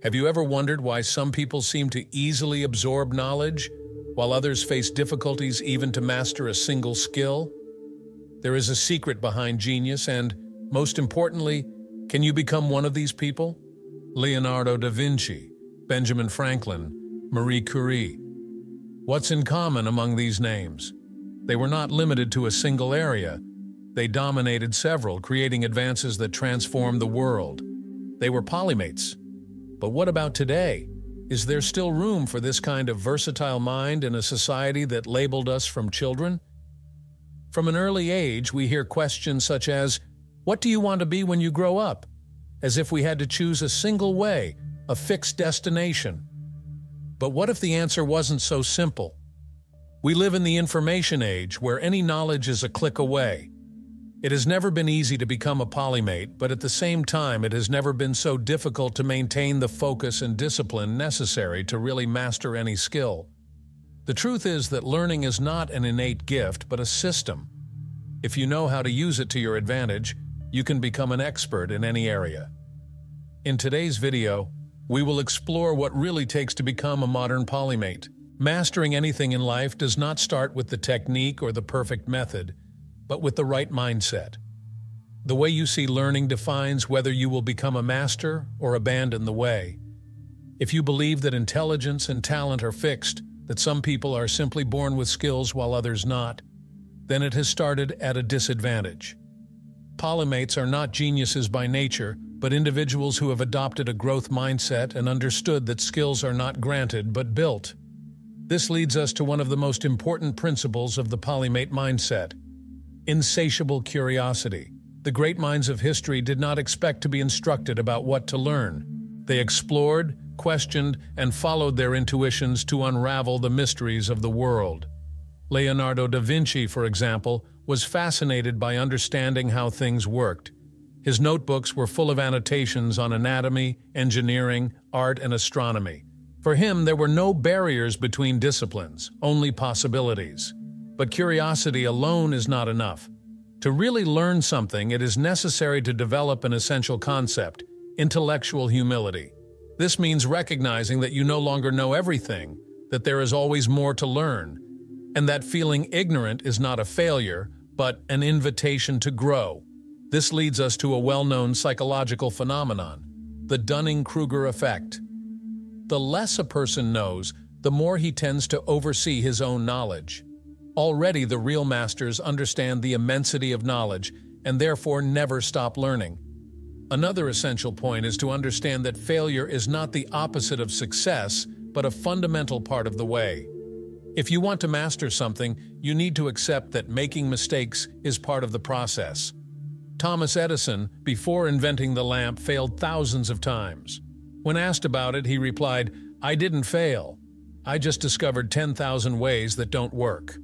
Have you ever wondered why some people seem to easily absorb knowledge, while others face difficulties even to master a single skill? There is a secret behind genius and, most importantly, can you become one of these people? Leonardo da Vinci, Benjamin Franklin, Marie Curie. What's in common among these names? They were not limited to a single area. They dominated several, creating advances that transformed the world. They were polymates. But what about today? Is there still room for this kind of versatile mind in a society that labeled us from children? From an early age, we hear questions such as, "What do you want to be when you grow up?" As if we had to choose a single way, a fixed destination. But what if the answer wasn't so simple? We live in the information age where any knowledge is a click away. It has never been easy to become a polymate, but at the same time it has never been so difficult to maintain the focus and discipline necessary to really master any skill. The truth is that learning is not an innate gift, but a system. If you know how to use it to your advantage, you can become an expert in any area. In today's video, we will explore what really takes to become a modern polymate. Mastering anything in life does not start with the technique or the perfect method, but with the right mindset. The way you see learning defines whether you will become a master or abandon the way. If you believe that intelligence and talent are fixed, that some people are simply born with skills while others not, then it has started at a disadvantage. Polymates are not geniuses by nature, but individuals who have adopted a growth mindset and understood that skills are not granted but built. This leads us to one of the most important principles of the polymate mindset: insatiable curiosity. The great minds of history did not expect to be instructed about what to learn. They explored, questioned, and followed their intuitions to unravel the mysteries of the world. Leonardo da Vinci, for example, was fascinated by understanding how things worked. His notebooks were full of annotations on anatomy, engineering, art, and astronomy. For him, there were no barriers between disciplines, only possibilities. But curiosity alone is not enough. To really learn something, it is necessary to develop an essential concept: intellectual humility. This means recognizing that you no longer know everything, that there is always more to learn, and that feeling ignorant is not a failure, but an invitation to grow. This leads us to a well-known psychological phenomenon: the Dunning-Kruger effect. The less a person knows, the more he tends to oversee his own knowledge. Already the real masters understand the immensity of knowledge and therefore never stop learning. Another essential point is to understand that failure is not the opposite of success, but a fundamental part of the way. If you want to master something, you need to accept that making mistakes is part of the process. Thomas Edison, before inventing the lamp, failed thousands of times. When asked about it, he replied, "I didn't fail. I just discovered 10,000 ways that don't work."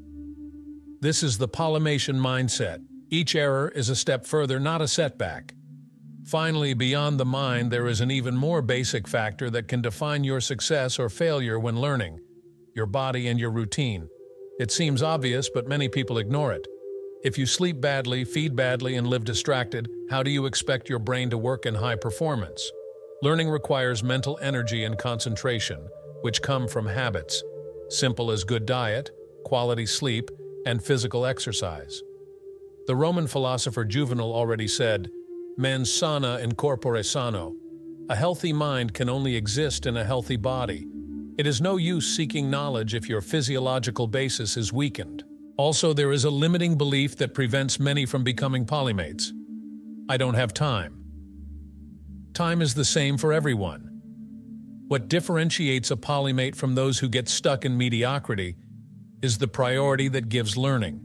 This is the polymation mindset. Each error is a step further, not a setback. Finally, beyond the mind, there is an even more basic factor that can define your success or failure when learning: your body and your routine. It seems obvious, but many people ignore it. If you sleep badly, feed badly, and live distracted, how do you expect your brain to work in high performance? Learning requires mental energy and concentration, which come from habits, simple as good diet, quality sleep, and physical exercise. The Roman philosopher Juvenal already said, "Mens sana in corpore sano." A healthy mind can only exist in a healthy body. It is no use seeking knowledge if your physiological basis is weakened. Also, there is a limiting belief that prevents many from becoming polymates: "I don't have time." Time is the same for everyone. What differentiates a polymate from those who get stuck in mediocrity is the priority that gives learning.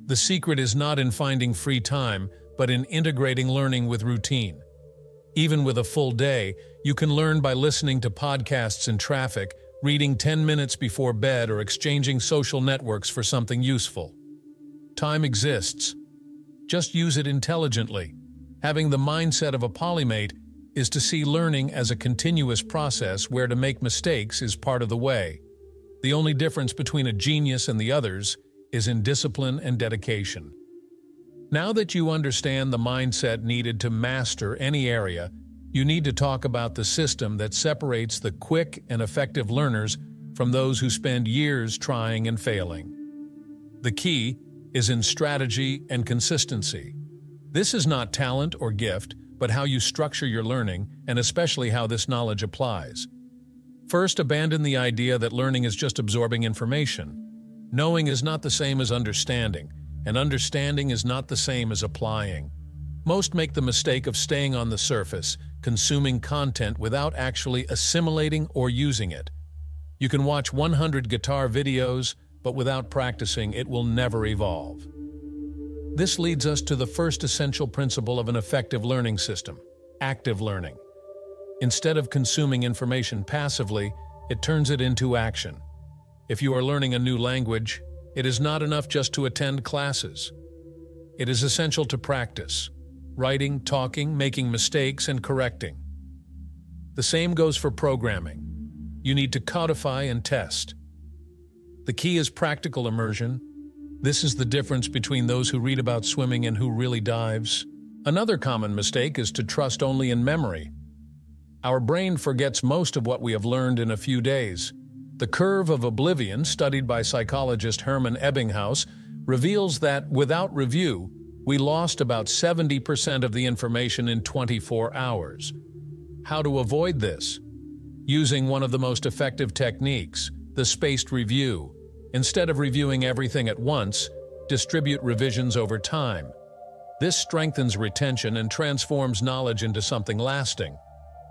The secret is not in finding free time, but in integrating learning with routine. Even with a full day, you can learn by listening to podcasts in traffic, reading 10 minutes before bed, or exchanging social networks for something useful. Time exists. Just use it intelligently. Having the mindset of a polymate is to see learning as a continuous process where to make mistakes is part of the way. The only difference between a genius and the others is in discipline and dedication. Now that you understand the mindset needed to master any area, You need to talk about the system that separates the quick and effective learners from those who spend years trying and failing. The key is in strategy and consistency. This is not talent or gift, but how you structure your learning, and especially how this knowledge applies. First, abandon the idea that learning is just absorbing information. Knowing is not the same as understanding, and understanding is not the same as applying. Most make the mistake of staying on the surface, consuming content without actually assimilating or using it. You can watch 100 guitar videos, but without practicing, it will never evolve. This leads us to the first essential principle of an effective learning system: active learning. Instead of consuming information passively, it turns it into action. If you are learning a new language, it is not enough just to attend classes. It is essential to practice: writing, talking, making mistakes, and correcting. The same goes for programming. You need to codify and test. The key is practical immersion. This is the difference between those who read about swimming and who really dives. Another common mistake is to trust only in memory. Our brain forgets most of what we have learned in a few days. The curve of oblivion, studied by psychologist Hermann Ebbinghaus, reveals that, without review, we lost about 70% of the information in 24 hours. How to avoid this? Using one of the most effective techniques, the spaced review. Instead of reviewing everything at once, distribute revisions over time. This strengthens retention and transforms knowledge into something lasting.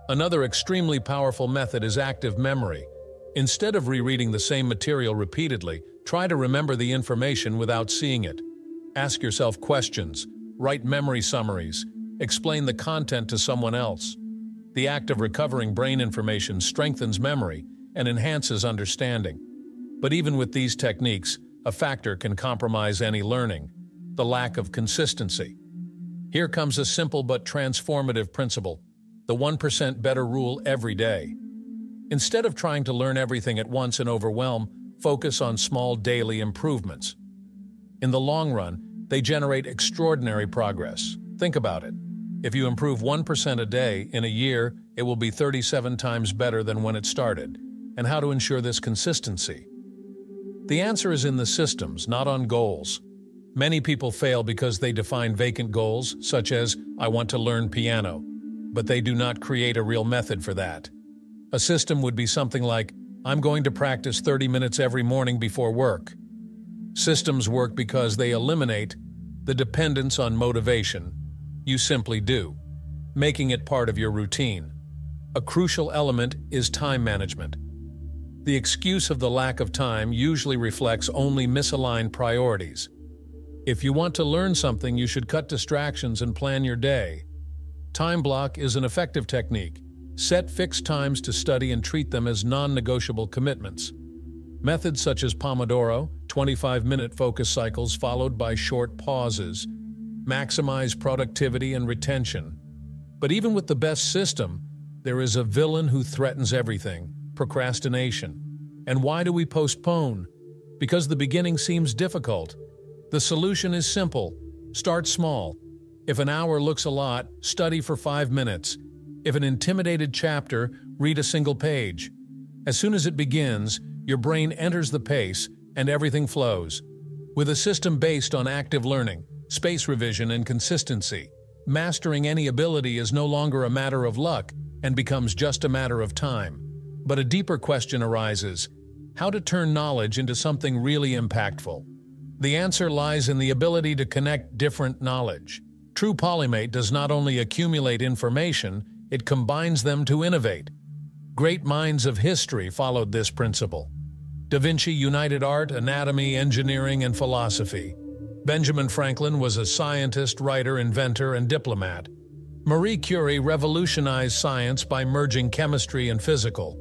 Another extremely powerful method is active memory. Instead of rereading the same material repeatedly, try to remember the information without seeing it. Ask yourself questions, write memory summaries, explain the content to someone else. The act of recovering brain information strengthens memory and enhances understanding. But even with these techniques, a factor can compromise any learning: the lack of consistency. Here comes a simple but transformative principle: the 1% better rule every day. Instead of trying to learn everything at once and overwhelm, focus on small daily improvements. In the long run, they generate extraordinary progress. Think about it. If you improve 1% a day in a year, it will be 37 times better than when it started. And how to ensure this consistency? The answer is in the systems, not on goals. Many people fail because they define vacant goals, such as, "I want to learn piano," but they do not create a real method for that. A system would be something like, "I'm going to practice 30 minutes every morning before work." Systems work because they eliminate the dependence on motivation. You simply do, making it part of your routine. A crucial element is time management. The excuse of the lack of time usually reflects only misaligned priorities. If you want to learn something, you should cut distractions and plan your day. Time block is an effective technique. Set fixed times to study and treat them as non-negotiable commitments. Methods such as Pomodoro, 25-minute focus cycles followed by short pauses, maximize productivity and retention. But even with the best system, there is a villain who threatens everything: procrastination. And why do we postpone? Because the beginning seems difficult. The solution is simple: start small. If an hour looks a lot, study for 5 minutes. If an intimidated chapter, read a single page. As soon as it begins, your brain enters the pace and everything flows. With a system based on active learning, space revision, and consistency, mastering any ability is no longer a matter of luck and becomes just a matter of time. But a deeper question arises: how to turn knowledge into something really impactful? The answer lies in the ability to connect different knowledge. True polymate does not only accumulate information, it combines them to innovate. Great minds of history followed this principle. Da Vinci united art, anatomy, engineering, and philosophy. Benjamin Franklin was a scientist, writer, inventor, and diplomat. Marie Curie revolutionized science by merging chemistry and physical.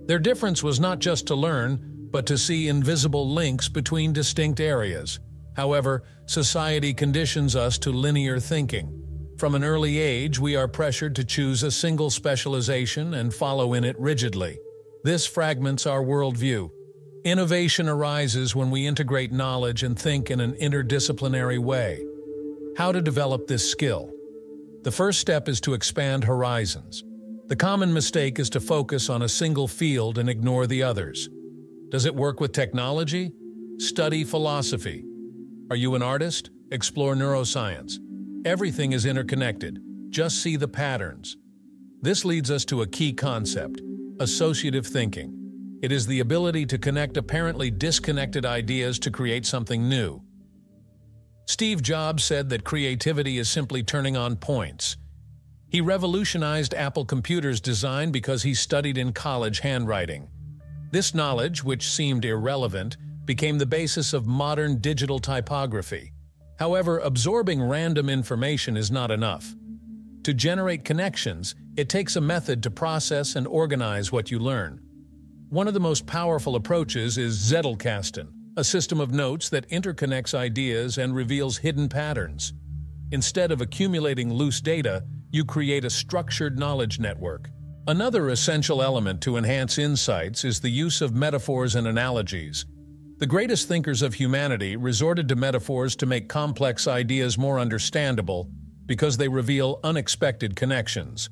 Their difference was not just to learn, but to see invisible links between distinct areas. However, society conditions us to linear thinking. From an early age, we are pressured to choose a single specialization and follow in it rigidly. This fragments our worldview. Innovation arises when we integrate knowledge and think in an interdisciplinary way. How to develop this skill? The first step is to expand horizons. The common mistake is to focus on a single field and ignore the others. Does it work with technology? Study philosophy. Are you an artist? Explore neuroscience. Everything is interconnected. Just see the patterns. This leads us to a key concept: associative thinking. It is the ability to connect apparently disconnected ideas to create something new. Steve Jobs said that creativity is simply turning on points. He revolutionized Apple Computer's design because he studied in college handwriting. This knowledge, which seemed irrelevant, became the basis of modern digital typography. However, absorbing random information is not enough. To generate connections, it takes a method to process and organize what you learn. One of the most powerful approaches is Zettelkasten, a system of notes that interconnects ideas and reveals hidden patterns. Instead of accumulating loose data, you create a structured knowledge network. Another essential element to enhance insights is the use of metaphors and analogies. The greatest thinkers of humanity resorted to metaphors to make complex ideas more understandable because they reveal unexpected connections.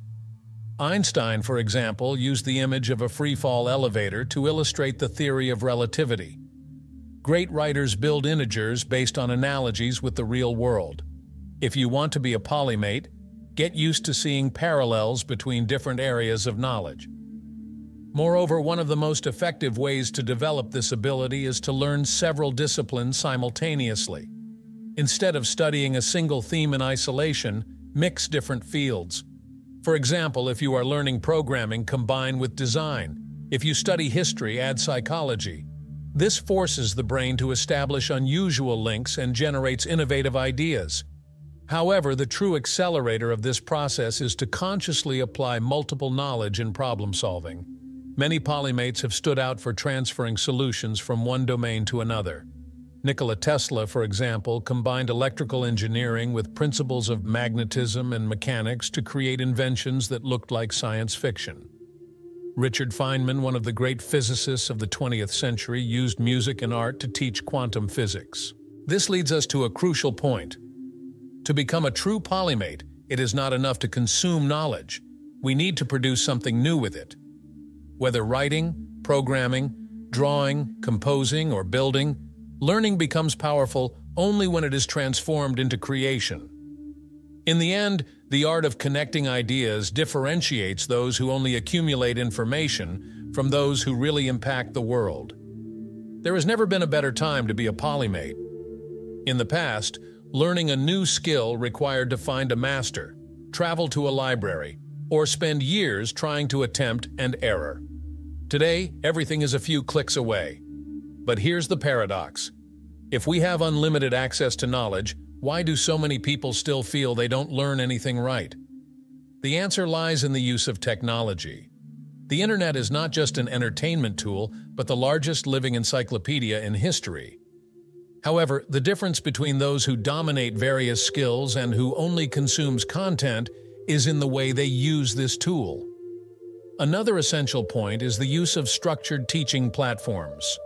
Einstein, for example, used the image of a free-fall elevator to illustrate the theory of relativity. Great writers build integers based on analogies with the real world. If you want to be a polymate, get used to seeing parallels between different areas of knowledge. Moreover, one of the most effective ways to develop this ability is to learn several disciplines simultaneously. Instead of studying a single theme in isolation, mix different fields. For example, if you are learning programming, combine with design. If you study history, add psychology. This forces the brain to establish unusual links and generates innovative ideas. However, the true accelerator of this process is to consciously apply multiple knowledge in problem-solving. Many polymates have stood out for transferring solutions from one domain to another. Nikola Tesla, for example, combined electrical engineering with principles of magnetism and mechanics to create inventions that looked like science fiction. Richard Feynman, one of the great physicists of the 20th century, used music and art to teach quantum physics. This leads us to a crucial point. To become a true polymate, it is not enough to consume knowledge. We need to produce something new with it. Whether writing, programming, drawing, composing, or building, learning becomes powerful only when it is transformed into creation. In the end, the art of connecting ideas differentiates those who only accumulate information from those who really impact the world. There has never been a better time to be a polymate. In the past, learning a new skill required to find a master, travel to a library, or spend years trying to attempt and error. Today, everything is a few clicks away. But here's the paradox. If we have unlimited access to knowledge, why do so many people still feel they don't learn anything right? The answer lies in the use of technology. The internet is not just an entertainment tool, but the largest living encyclopedia in history. However, the difference between those who dominate various skills and who only consumes content is in the way they use this tool. Another essential point is the use of structured teaching platforms.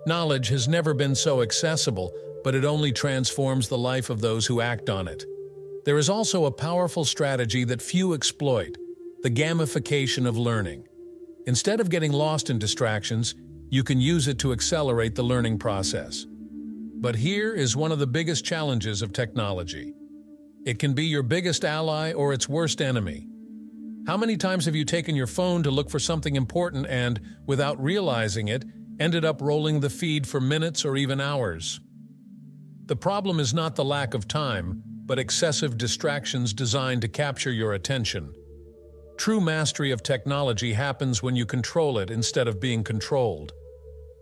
Knowledge has never been so accessible, but it only transforms the life of those who act on it. There is also a powerful strategy that few exploit: the gamification of learning. Instead of getting lost in distractions, you can use it to accelerate the learning process. But here is one of the biggest challenges of technology. It can be your biggest ally or its worst enemy. How many times have you taken your phone to look for something important and, without realizing it, ended up rolling the feed for minutes or even hours? The problem is not the lack of time, but excessive distractions designed to capture your attention. True mastery of technology happens when you control it instead of being controlled.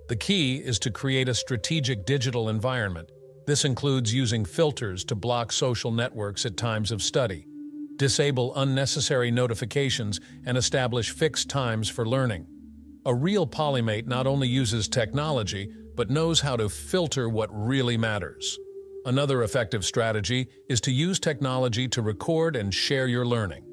The key is to create a strategic digital environment. This includes using filters to block social networks at times of study, disable unnecessary notifications, and establish fixed times for learning. A real polymate not only uses technology, but knows how to filter what really matters. Another effective strategy is to use technology to record and share your learning.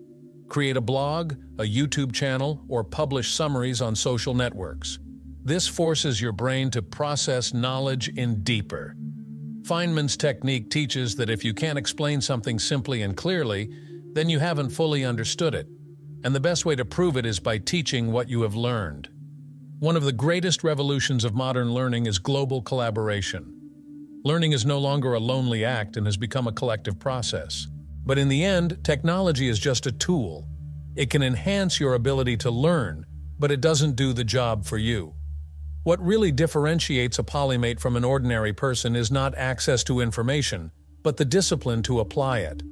Create a blog, a YouTube channel, or publish summaries on social networks. This forces your brain to process knowledge in deeper. Feynman's technique teaches that if you can't explain something simply and clearly, then you haven't fully understood it. And the best way to prove it is by teaching what you have learned. One of the greatest revolutions of modern learning is global collaboration. Learning is no longer a lonely act and has become a collective process. But in the end, technology is just a tool. It can enhance your ability to learn, but it doesn't do the job for you. What really differentiates a polymate from an ordinary person is not access to information, but the discipline to apply it.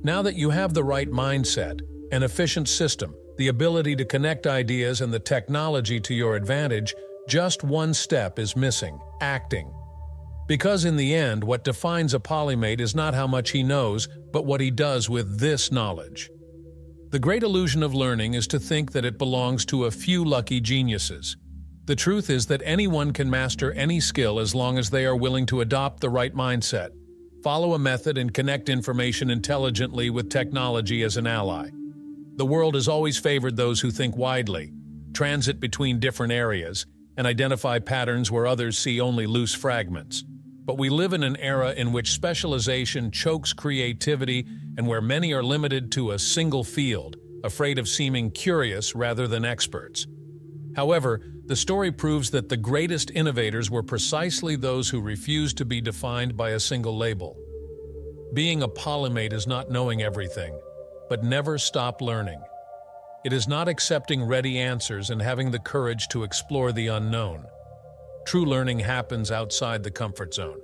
Now that you have the right mindset, an efficient system, the ability to connect ideas and the technology to your advantage, just one step is missing: acting. Because in the end, what defines a polymate is not how much he knows, but what he does with this knowledge. The great illusion of learning is to think that it belongs to a few lucky geniuses. The truth is that anyone can master any skill as long as they are willing to adopt the right mindset, follow a method, and connect information intelligently with technology as an ally. The world has always favored those who think widely, transit between different areas, and identify patterns where others see only loose fragments. But we live in an era in which specialization chokes creativity and where many are limited to a single field, afraid of seeming curious rather than experts. However, the story proves that the greatest innovators were precisely those who refused to be defined by a single label. Being a polymate is not knowing everything, but never stop learning. It is not accepting ready answers and having the courage to explore the unknown. True learning happens outside the comfort zone.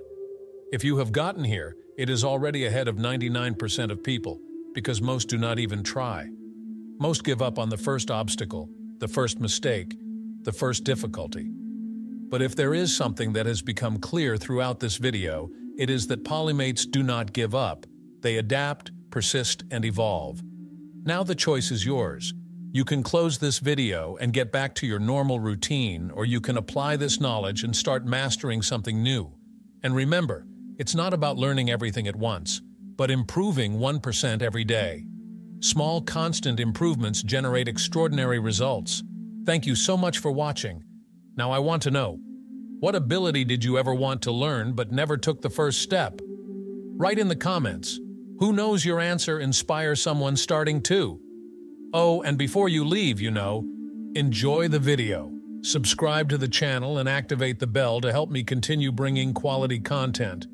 If you have gotten here, it is already ahead of 99% of people, because most do not even try. Most give up on the first obstacle, the first mistake, the first difficulty. But if there is something that has become clear throughout this video, it is that polymates do not give up. They adapt, persist, and evolve. Now the choice is yours. You can close this video and get back to your normal routine, or you can apply this knowledge and start mastering something new. And remember, it's not about learning everything at once, but improving 1% every day. Small, constant improvements generate extraordinary results. Thank you so much for watching. Now I want to know, what ability did you ever want to learn but never took the first step? Write in the comments. Who knows, your answer inspires someone starting too. Oh, and before you leave, enjoy the video. Subscribe to the channel and activate the bell to help me continue bringing quality content.